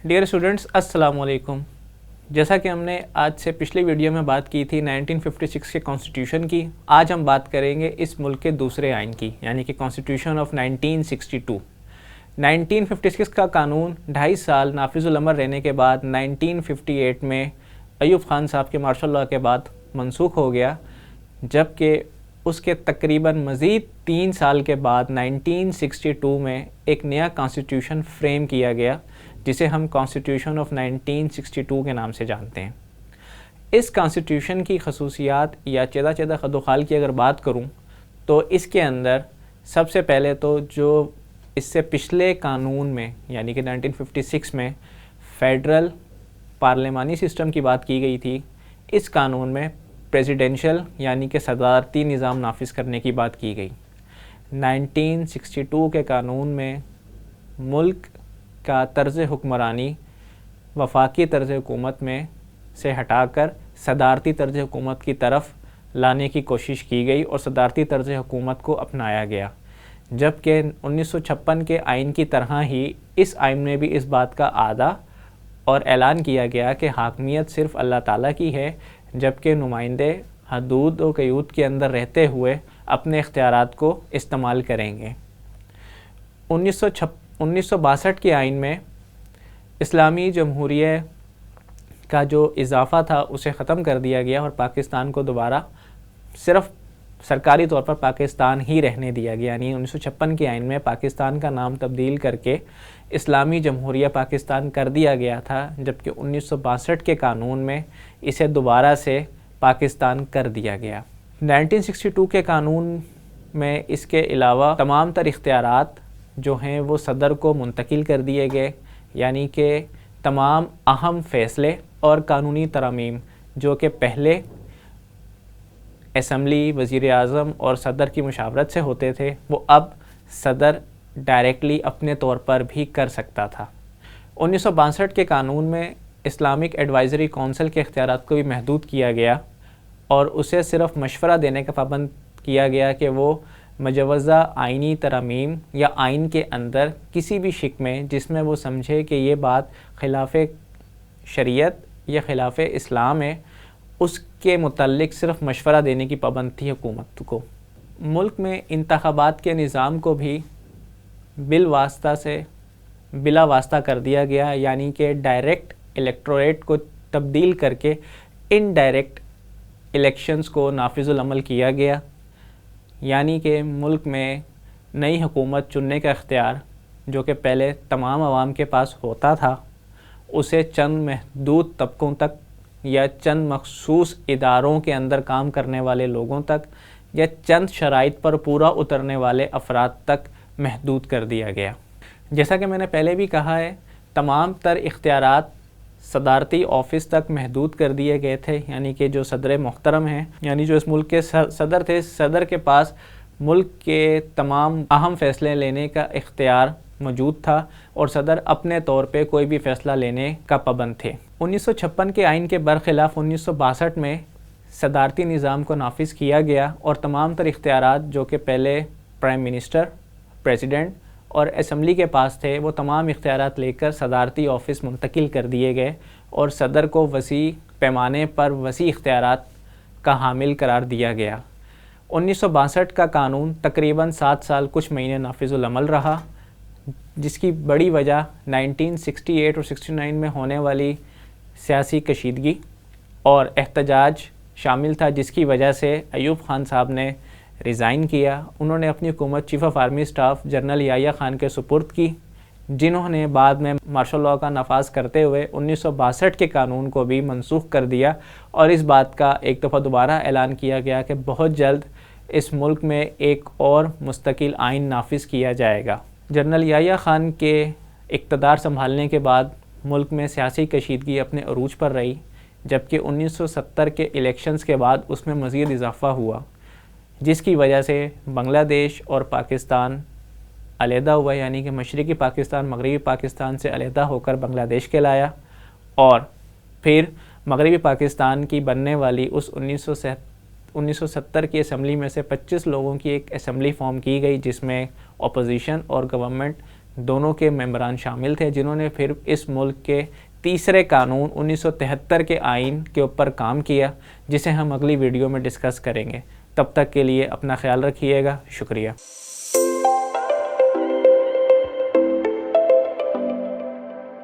Dear students, السلام علیکم۔ جیسا کہ ہم نے آج سے پچھلی ویڈیو میں بات کی تھی 1956 کے کانسٹیٹیوشن کی، آج ہم بات کریں گے اس ملک کے دوسرے آئین کی، یعنی کہ کانسٹیٹیوشن آف 1962۔ 1956 کا قانون 2.5 سال نافذ العمل رہنے کے بعد 1958 میں ایوب خان صاحب کے مارشل لاء کے بعد منسوخ ہو گیا، جبکہ اس کے تقریباً مزید 3 سال کے بعد 1962 میں ایک نیا کانسٹیٹیوشن فریم کیا گیا، جسے ہم کانسٹیٹیوشن آف 1962 کے نام سے جانتے ہیں۔ اس کانسٹیٹیوشن کی خصوصیات یا چیدہ خد و خال کی اگر بات کروں تو اس کے اندر سب سے پہلے تو جو اس سے پچھلے قانون میں یعنی کہ 1956 میں فیڈرل پارلیمانی سسٹم کی بات کی گئی تھی، اس قانون میں پریزیڈنشل یعنی کہ صدارتی نظام نافذ کرنے کی بات کی گئی۔ 1962 کے قانون میں ملک کا طرز حکمرانی وفاقی طرز حکومت میں سے ہٹا کر صدارتی طرز حکومت کی طرف لانے کی کوشش کی گئی اور صدارتی طرز حکومت کو اپنایا گیا، جبکہ 1956 کے آئین کی طرح ہی اس آئین میں بھی اس بات کا اعادہ اور اعلان کیا گیا کہ حاکمیت صرف اللہ تعالیٰ کی ہے، جبکہ نمائندے حدود و قیود کے اندر رہتے ہوئے اپنے اختیارات کو استعمال کریں گے۔ 1962 کے آئین میں اسلامی جمہوریہ کا جو اضافہ تھا اسے ختم کر دیا گیا اور پاکستان کو دوبارہ صرف سرکاری طور پر پاکستان ہی رہنے دیا گیا، یعنی 1956 کے آئین میں پاکستان کا نام تبدیل کر کے اسلامی جمہوریہ پاکستان کر دیا گیا تھا، جبکہ 1962 کے قانون میں اسے دوبارہ سے پاکستان کر دیا گیا۔ 1962 کے قانون میں اس کے علاوہ تمام تر اختیارات جو ہیں وہ صدر کو منتقل کر دیے گئے، یعنی کہ تمام اہم فیصلے اور قانونی ترامیم جو کہ پہلے اسمبلی، وزیر اعظم اور صدر کی مشاورت سے ہوتے تھے، وہ اب صدر ڈائریکٹلی اپنے طور پر بھی کر سکتا تھا۔ 1962 کے قانون میں اسلامک ایڈوائزری کونسل کے اختیارات کو بھی محدود کیا گیا اور اسے صرف مشورہ دینے کا پابند کیا گیا کہ وہ مجوزہ آئینی ترامیم یا آئین کے اندر کسی بھی شق میں جس میں وہ سمجھے کہ یہ بات خلاف شریعت یا خلاف اسلام ہے، اس کے متعلق صرف مشورہ دینے کی پابند تھی حکومت کو۔ ملک میں انتخابات کے نظام کو بھی بلا واسطہ کر دیا گیا، یعنی کہ ڈائریکٹ الیکٹوریٹ کو تبدیل کر کے انڈائریکٹ الیکشنز کو نافذ العمل کیا گیا، یعنی کہ ملک میں نئی حکومت چننے کا اختیار جو کہ پہلے تمام عوام کے پاس ہوتا تھا، اسے چند محدود طبقوں تک یا چند مخصوص اداروں کے اندر کام کرنے والے لوگوں تک یا چند شرائط پر پورا اترنے والے افراد تک محدود کر دیا گیا۔ جیسا کہ میں نے پہلے بھی کہا ہے، تمام تر اختیارات صدارتی آفس تک محدود کر دیے گئے تھے، یعنی کہ جو صدر محترم ہیں، یعنی جو اس ملک کے صدر تھے، صدر کے پاس ملک کے تمام اہم فیصلے لینے کا اختیار موجود تھا اور صدر اپنے طور پہ کوئی بھی فیصلہ لینے کا پابند تھے۔ 1956 کے آئین کے برخلاف 1962 میں صدارتی نظام کو نافذ کیا گیا اور تمام تر اختیارات جو کہ پہلے پرائم منسٹر، پریزیڈنٹ اور اسمبلی کے پاس تھے، وہ تمام اختیارات لے کر صدارتی آفس منتقل کر دیے گئے اور صدر کو وسیع پیمانے پر وسیع اختیارات کا حامل قرار دیا گیا۔ 1962 کا قانون تقریباً 7 سال کچھ مہینے نافذ العمل رہا، جس کی بڑی وجہ 1968 اور 69 میں ہونے والی سیاسی کشیدگی اور احتجاج شامل تھا، جس کی وجہ سے ایوب خان صاحب نے ریزائن کیا۔ انہوں نے اپنی حکومت chief of army staff general Yahya Khan کے سپرد کی، جنہوں نے بعد میں مارشل لاء کا نفاذ کرتے ہوئے 1962 کے قانون کو بھی منسوخ کر دیا اور اس بات کا ایک دفعہ دوبارہ اعلان کیا گیا کہ بہت جلد اس ملک میں ایک اور مستقل آئین نافذ کیا جائے گا۔ جنرل یحییٰ خان کے اقتدار سنبھالنے کے بعد ملک میں سیاسی کشیدگی اپنے عروج پر رہی، جبکہ 1970 کے الیکشنز کے بعد اس میں مزید اضافہ ہوا، جس کی وجہ سے بنگلہ دیش اور پاکستان علیحدہ ہوا، یعنی کہ مشرقی پاکستان مغربی پاکستان سے علیحدہ ہو کر بنگلہ دیش کہلایا، اور پھر مغربی پاکستان کی بننے والی اس 1970 کی اسمبلی میں سے 25 لوگوں کی ایک اسمبلی فارم کی گئی، جس میں اپوزیشن اور گورنمنٹ دونوں کے ممبران شامل تھے جنہوں نے پھر اس ملک کے تیسرے قانون 1973 کے آئین کے اوپر کام کیا، جسے ہم اگلی ویڈیو میں ڈسکس کریں گے۔ تب تک کے لیے اپنا خیال رکھیے گا، شکریہ۔